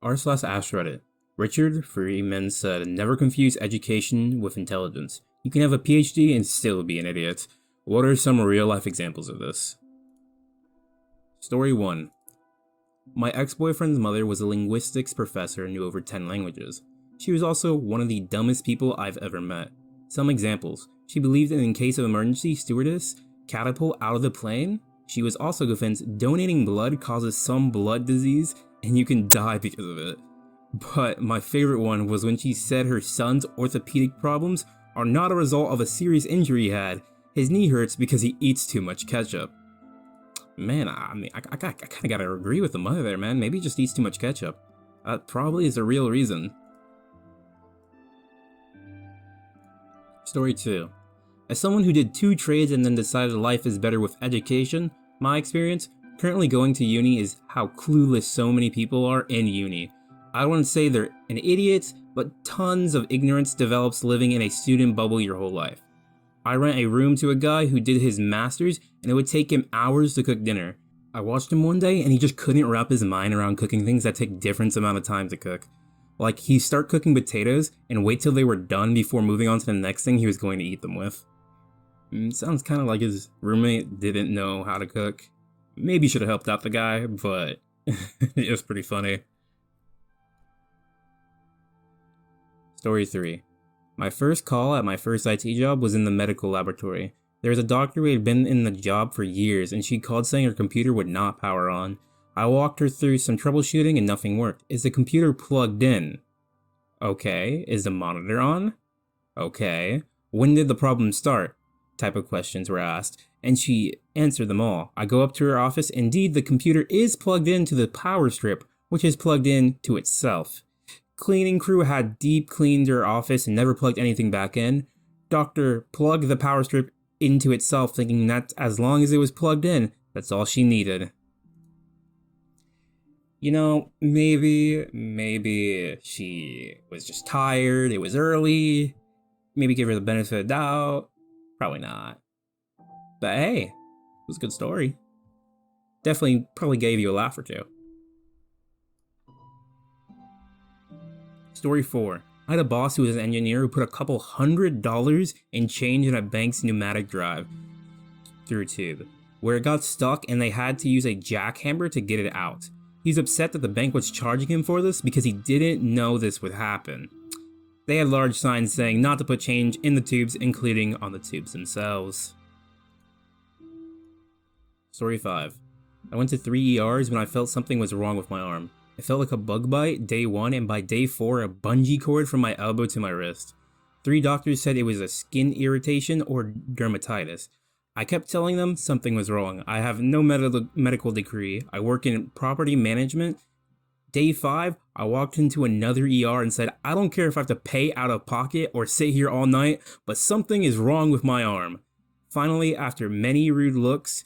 r/AskReddit. Richard Freeman said, never confuse education with intelligence. You can have a PhD and still be an idiot. What are some real life examples of this? Story 1. My ex-boyfriend's mother was a linguistics professor and knew over 10 languages. She was also one of the dumbest people I've ever met. Some examples. She believed in case of emergency, stewardess catapult out of the plane. She was also convinced donating blood causes some blood disease and you can die because of it. But my favorite one was when she said her son's orthopedic problems are not a result of a serious injury he had. His knee hurts because he eats too much ketchup. Man, I kind of gotta agree with the mother there, man. Maybe he just eats too much ketchup. That probably is a real reason. Story 2. As someone who did 2 trades and then decided life is better with education, my experience currently going to uni is how clueless so many people are in uni. I wouldn't say they're an idiot, but tons of ignorance develops living in a student bubble your whole life. I rent a room to a guy who did his master's and it would take him hours to cook dinner. I watched him one day and he just couldn't wrap his mind around cooking things that take different amount of time to cook. Like, he'd start cooking potatoes and wait till they were done before moving on to the next thing he was going to eat them with. Sounds kind of like his roommate didn't know how to cook. Maybe should have helped out the guy, but it was pretty funny. Story 3. My first call at my first IT job was in the medical laboratory. There was a doctor who had been in the job for years and she called saying her computer would not power on. I walked her through some troubleshooting and nothing worked. Is the computer plugged in? Okay. Is the monitor on? Okay. When did the problem start? Type of questions were asked, and she answered them all. I go up to her office. Indeed, the computer is plugged into the power strip, which is plugged in to itself. Cleaning crew had deep cleaned her office and never plugged anything back in. Doctor plugged the power strip into itself, thinking that as long as it was plugged in, that's all she needed. You know, maybe she was just tired, it was early, maybe give her the benefit of the doubt. Probably not. But hey, it was a good story. Definitely probably gave you a laugh or two. Story 4. I had a boss who was an engineer who put a couple $100 in change in a bank's pneumatic drive through a tube, where it got stuck and they had to use a jackhammer to get it out. He's upset that the bank was charging him for this because he didn't know this would happen. They had large signs saying not to put change in the tubes, including on the tubes themselves. Story 5. I went to 3 ERs when I felt something was wrong with my arm. It felt like a bug bite day 1, and by day 4 a bungee cord from my elbow to my wrist. 3 doctors said it was a skin irritation or dermatitis. I kept telling them something was wrong. I have no medical degree. I work in property management. Day 5, I walked into another ER and said, I don't care if I have to pay out of pocket or sit here all night, but something is wrong with my arm. Finally, after many rude looks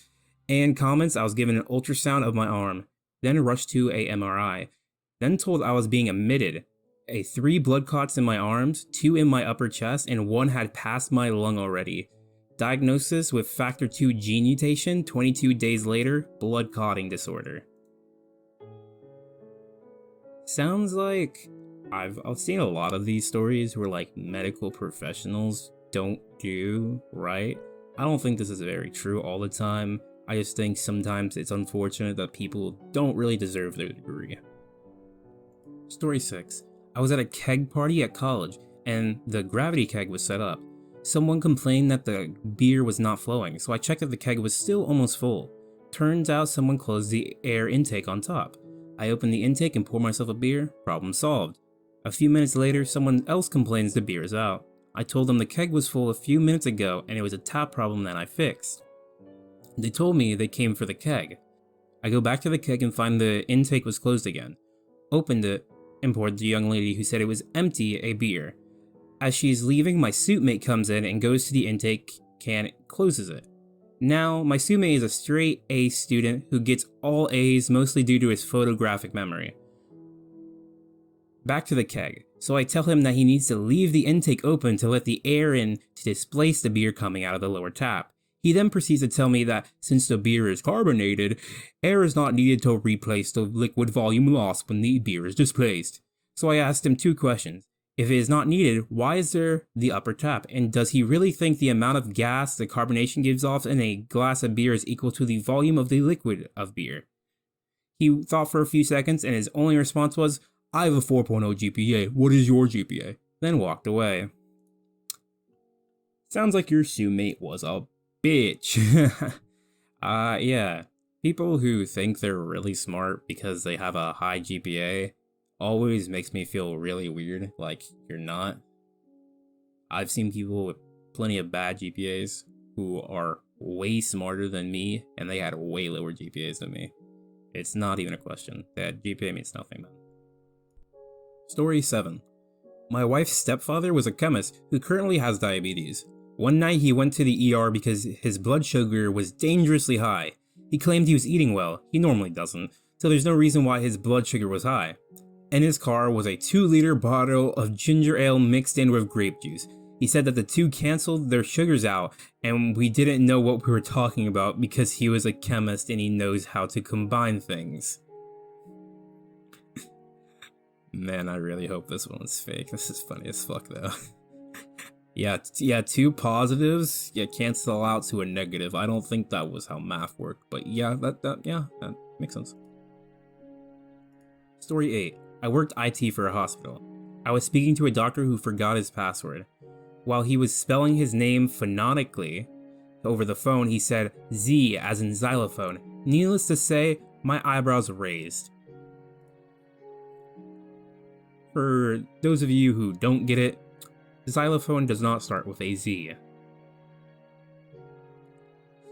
and comments, I was given an ultrasound of my arm, then rushed to a MRI, then told I was being admitted. 3 blood clots in my arms, 2 in my upper chest, and 1 had passed my lung already. Diagnosis with factor 2 gene mutation, 22 days later, blood clotting disorder. Sounds like I've seen a lot of these stories where like medical professionals don't do right. I don't think this is very true all the time. I just think sometimes it's unfortunate that people don't really deserve their degree. Story 6. I was at a keg party at college and the gravity keg was set up. Someone complained that the beer was not flowing, so I checked that the keg was still almost full. Turns out someone closed the air intake on top. I opened the intake and poured myself a beer, problem solved. A few minutes later, someone else complains the beer is out. I told them the keg was full a few minutes ago and it was a tap problem that I fixed. They told me they came for the keg. I go back to the keg and find the intake was closed again. Opened it and poured the young lady who said it was empty a beer. As she's leaving, my suite mate comes in and goes to the intake can, closes it. Now, my suite mate is a straight A student who gets all A's mostly due to his photographic memory. Back to the keg, so I tell him that he needs to leave the intake open to let the air in to displace the beer coming out of the lower tap. He then proceeds to tell me that since the beer is carbonated, air is not needed to replace the liquid volume lost when the beer is displaced. So I asked him 2 questions. If it is not needed, why is there the upper tap? And does he really think the amount of gas the carbonation gives off in a glass of beer is equal to the volume of the liquid of beer? He thought for a few seconds, and his only response was, I have a 4.0 GPA. What is your GPA? Then walked away. Sounds like your mate was a bitch. Yeah. People who think they're really smart because they have a high GPA always makes me feel really weird, like you're not. I've seen people with plenty of bad GPAs who are way smarter than me, and they had way lower GPAs than me. It's not even a question. That GPA means nothing, man. Story 7. My wife's stepfather was a chemist who currently has diabetes. One night he went to the ER because his blood sugar was dangerously high. He claimed he was eating well, he normally doesn't, so there's no reason why his blood sugar was high. In his car was a 2-liter bottle of ginger ale mixed in with grape juice. He said that the two canceled their sugars out, and we didn't know what we were talking about because he was a chemist and he knows how to combine things. Man, I really hope this one's fake. This is funny as fuck, though. Yeah, 2 positives, cancel out to a negative. I don't think that was how math worked, but yeah, that makes sense. Story 8. I worked IT for a hospital. I was speaking to a doctor who forgot his password. While he was spelling his name phonetically over the phone, he said Z as in xylophone. Needless to say, my eyebrows raised. For those of you who don't get it, xylophone does not start with a Z.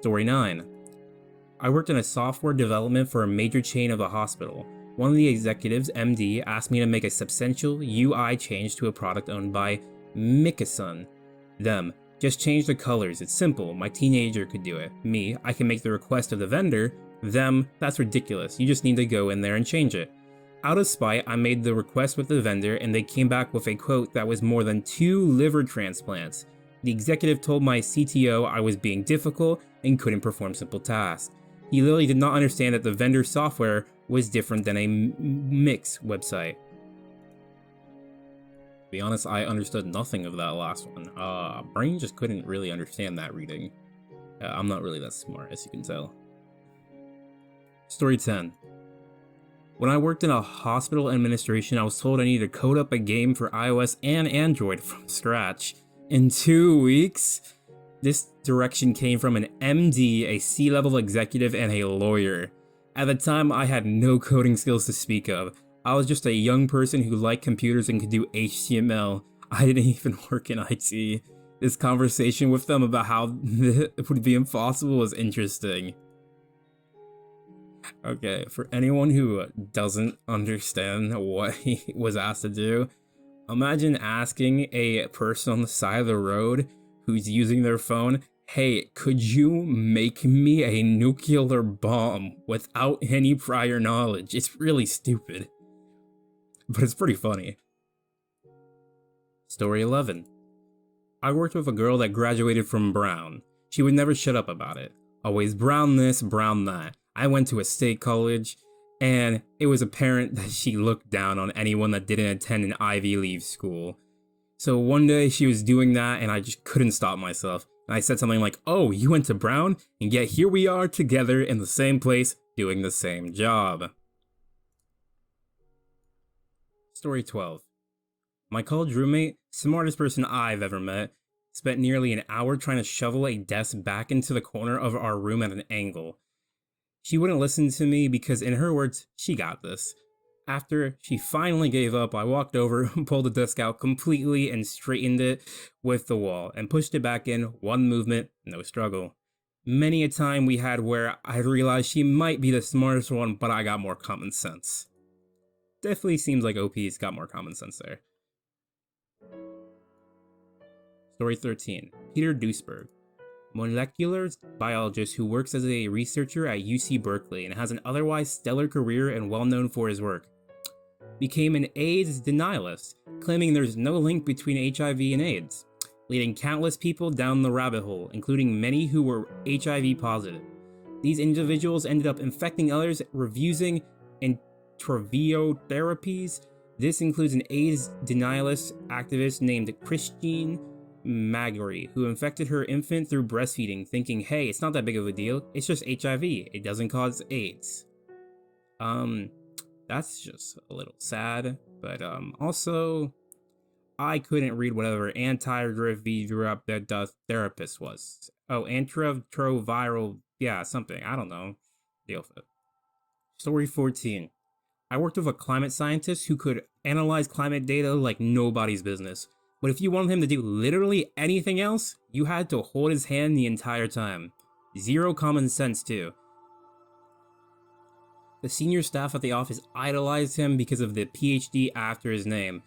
Story 9. I worked in a software development for a major chain of a hospital. One of the executives, MD, asked me to make a substantial UI change to a product owned by Mickeson. Them. Just change the colors, it's simple, my teenager could do it. Me, I can make the request of the vendor. Them, that's ridiculous, you just need to go in there and change it. Out of spite, I made the request with the vendor and they came back with a quote that was more than 2 liver transplants. The executive told my CTO I was being difficult and couldn't perform simple tasks. He literally did not understand that the vendor's software was different than a mix website. To be honest, I understood nothing of that last one. Brain just couldn't really understand that reading. I'm not really that smart, as you can tell. Story 10. When I worked in a hospital administration, I was told I needed to code up a game for iOS and Android from scratch. In 2 weeks? This direction came from an MD, a C-level executive, and a lawyer. At the time, I had no coding skills to speak of. I was just a young person who liked computers and could do HTML. I didn't even work in IT. This conversation with them about how it would be impossible was interesting. Okay, for anyone who doesn't understand what he was asked to do, imagine asking a person on the side of the road who's using their phone, hey, could you make me a nuclear bomb without any prior knowledge? It's really stupid, but it's pretty funny. Story 11. I worked with a girl that graduated from Brown. She would never shut up about it. Always Brown this, Brown that. I went to a state college, and it was apparent that she looked down on anyone that didn't attend an Ivy League school. So one day she was doing that, and I just couldn't stop myself. And I said something like, oh, you went to Brown? And yet here we are together in the same place, doing the same job. Story 12. My college roommate, smartest person I've ever met, spent nearly an hour trying to shovel a desk back into the corner of our room at an angle. She wouldn't listen to me because, in her words, she got this. After she finally gave up, I walked over, pulled the desk out completely and straightened it with the wall and pushed it back in, one movement, no struggle. Many a time we had where I realized she might be the smartest one, but I got more common sense. Definitely seems like OP's got more common sense there. Story 13. Peter Duisberg. Molecular biologist who works as a researcher at UC Berkeley and has an otherwise stellar career and well known for his work. Became an AIDS denialist, claiming there's no link between HIV and AIDS. leading countless people down the rabbit hole, including many who were HIV positive. These individuals ended up infecting others, refusing intraveno therapies. This includes an AIDS denialist activist named Christine Maggery, who infected her infant through breastfeeding, thinking, hey, it's not that big of a deal, it's just HIV, it doesn't cause AIDS. That's just a little sad, but also, I couldn't read whatever antiretroviral therapist was. Oh, antiretroviral, yeah, something, I don't know. Deal with it. Story 14. I worked with a climate scientist who could analyze climate data like nobody's business. But if you wanted him to do literally anything else, you had to hold his hand the entire time. Zero common sense, too. The senior staff at the office idolized him because of the PhD after his name.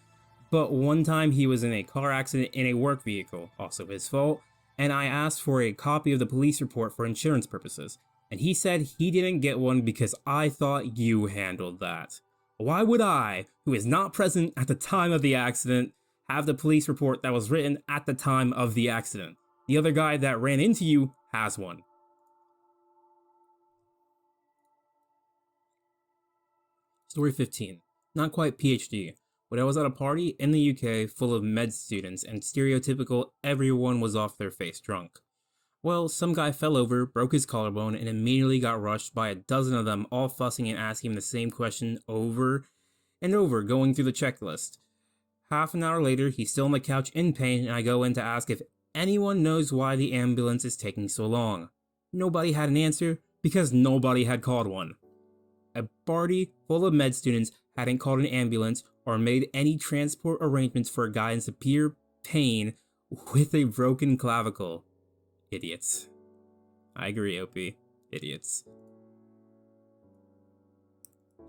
But one time he was in a car accident in a work vehicle, also his fault, and I asked for a copy of the police report for insurance purposes. And he said he didn't get one because I thought you handled that. Why would I, who is not present at the time of the accident, have the police report that was written at the time of the accident? The other guy that ran into you has one. Story 15. Not quite PhD, but I was at a party in the UK full of med students and stereotypical everyone was off their face drunk. Well, some guy fell over, broke his collarbone, and immediately got rushed by a dozen of them, all fussing and asking him the same question over and over, going through the checklist. Half an hour later, he's still on the couch in pain, and I go in to ask if anyone knows why the ambulance is taking so long. Nobody had an answer, because nobody had called one. A party full of med students hadn't called an ambulance or made any transport arrangements for a guy in severe pain with a broken clavicle. Idiots. I agree, OP. Idiots.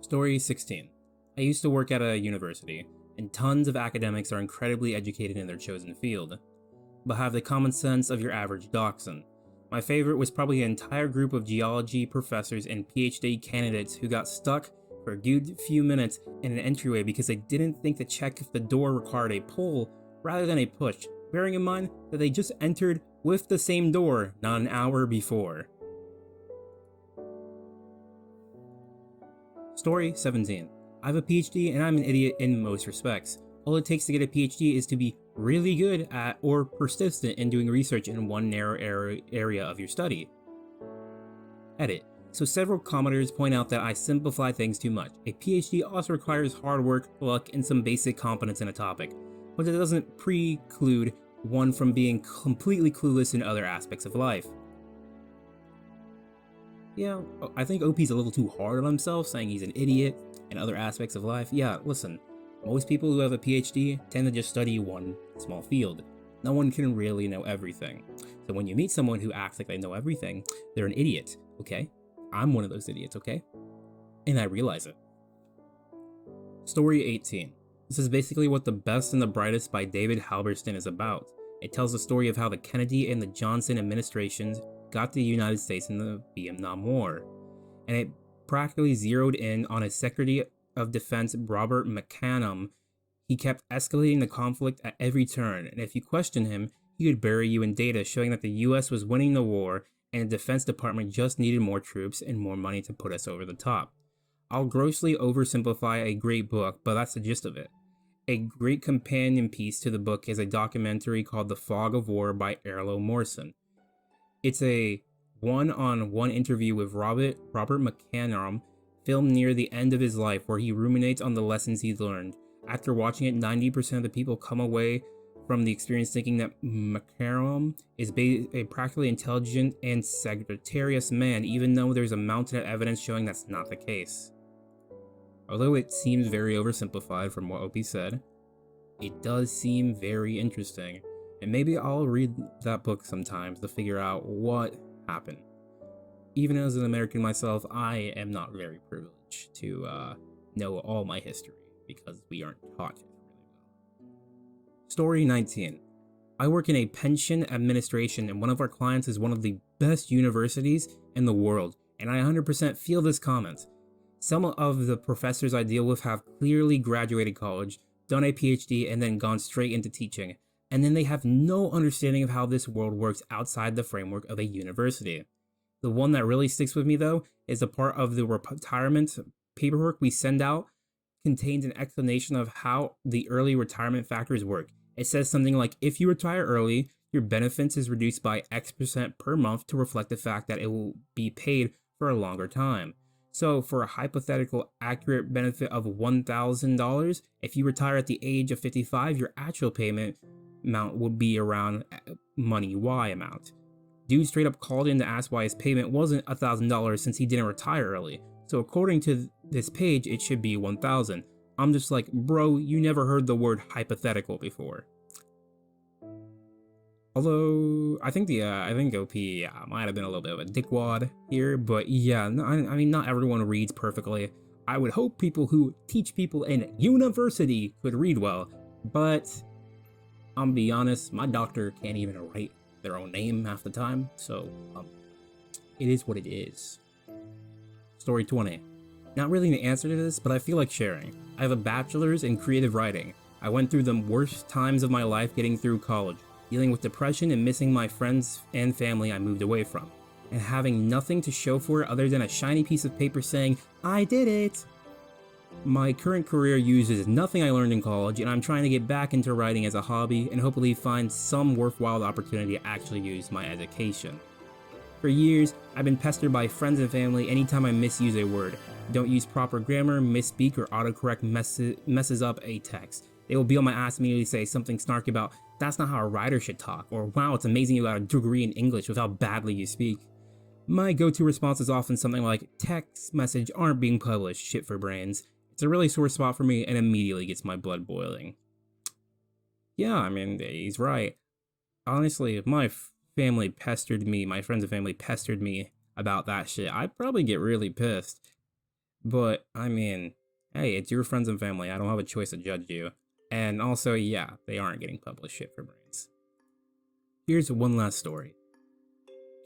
Story 16. I used to work at a university, and tons of academics are incredibly educated in their chosen field, but have the common sense of your average dachshund. My favorite was probably an entire group of geology professors and PhD candidates who got stuck for a good few minutes in an entryway because they didn't think to check if the door required a pull rather than a push, bearing in mind that they just entered with the same door not an hour before. Story 17. I have a PhD and I'm an idiot in most respects. All it takes to get a PhD is to be really good at or persistent in doing research in one narrow area of your study. Edit. So several commenters point out that I simplify things too much. A PhD also requires hard work, luck, and some basic competence in a topic, but it doesn't preclude one from being completely clueless in other aspects of life. Yeah, I think OP's a little too hard on himself, saying he's an idiot in other aspects of life. Yeah, listen, most people who have a PhD tend to just study one small field. No one can really know everything. So when you meet someone who acts like they know everything, they're an idiot, okay? I'm one of those idiots, okay? And I realize it. Story 18. This is basically what The Best and the Brightest by David Halberstam is about. It tells the story of how the Kennedy and the Johnson administrations got the United States in the Vietnam War. And it practically zeroed in on his Secretary of Defense, Robert McCallum. He kept escalating the conflict at every turn, and if you question him, he would bury you in data showing that the US was winning the war and the Defense Department just needed more troops and more money to put us over the top. I'll grossly oversimplify a great book, but that's the gist of it. A great companion piece to the book is a documentary called The Fog of War by Errol Morrison. It's a one-on-one interview with Robert McCallum, filmed near the end of his life, where he ruminates on the lessons he's learned. After watching it, 90% of the people come away from the experience thinking that McCallum is a practically intelligent and sagittarius man, even though there's a mountain of evidence showing that's not the case. Although it seems very oversimplified from what Opie said, it does seem very interesting, and maybe I'll read that book sometimes to figure out what happened. Even as an American myself, I am not very privileged to know all my history, because we aren't taught it really well. Story 19. I work in a pension administration, and one of our clients is one of the best universities in the world, and I 100% feel this comment. Some of the professors I deal with have clearly graduated college, done a PhD, and then gone straight into teaching. and then they have no understanding of how this world works outside the framework of a university. The one that really sticks with me, though, is the part of the retirement paperwork we send out contains an explanation of how the early retirement factors work. It says something like, if you retire early, your benefits is reduced by X% per month to reflect the fact that it will be paid for a longer time. So for a hypothetical accurate benefit of $1,000, if you retire at the age of 55, your actual payment amount would be around money Y amount. Dude straight up called in to ask why his payment wasn't $1,000 since he didn't retire early. So according to this page, it should be 1,000. I'm just like, bro, you never heard the word hypothetical before. Although I think OP might have been a little bit of a dickwad here, but yeah, no, I mean not everyone reads perfectly. I would hope people who teach people in university could read well, but I'm be honest, my doctor can't even write their own name half the time, so it is what it is. Story 20. Not really an answer to this, but I feel like sharing. I have a bachelor's in creative writing. I went through the worst times of my life getting through college, dealing with depression and missing my friends and family I moved away from, and having nothing to show for it other than a shiny piece of paper saying, I did it! My current career uses nothing I learned in college, and I'm trying to get back into writing as a hobby and hopefully find some worthwhile opportunity to actually use my education. For years, I've been pestered by friends and family anytime I misuse a word, don't use proper grammar, misspeak, or autocorrect messes up a text. They will be on my ass immediately say something snarky about, that's not how a writer should talk, or wow, it's amazing you got a degree in English with how badly you speak. My go-to response is often something like, text message aren't being published, shit for brains. It's a really sore spot for me and immediately gets my blood boiling. Yeah, I mean, he's right. Honestly, if my family pestered me, my friends and family pestered me about that shit, I'd probably get really pissed. But, I mean, hey, it's your friends and family, I don't have a choice to judge you. And also, yeah, they aren't getting published, shit for brains. Here's one last story.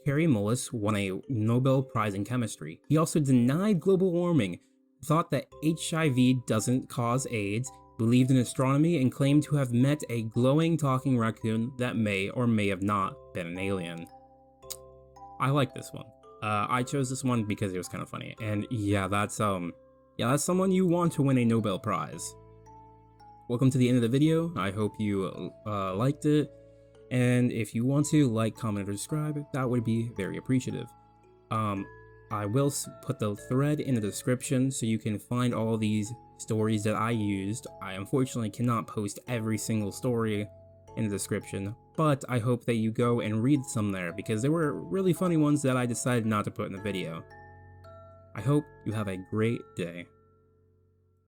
Kary Mullis won a Nobel Prize in chemistry. He also denied global warming, thought that HIV doesn't cause AIDS, believed in astronomy, and claimed to have met a glowing talking raccoon that may or may have not been an alien. I like this one. I chose this one because it was kind of funny, and yeah, that's someone you want to win a Nobel Prize. Welcome to the end of the video. I hope you liked it, and if you want to like, comment, or subscribe, that would be very appreciative. I will put the thread in the description so you can find all these stories that I used. I unfortunately cannot post every single story in the description, but I hope that you go and read some there because there were really funny ones that I decided not to put in the video. I hope you have a great day.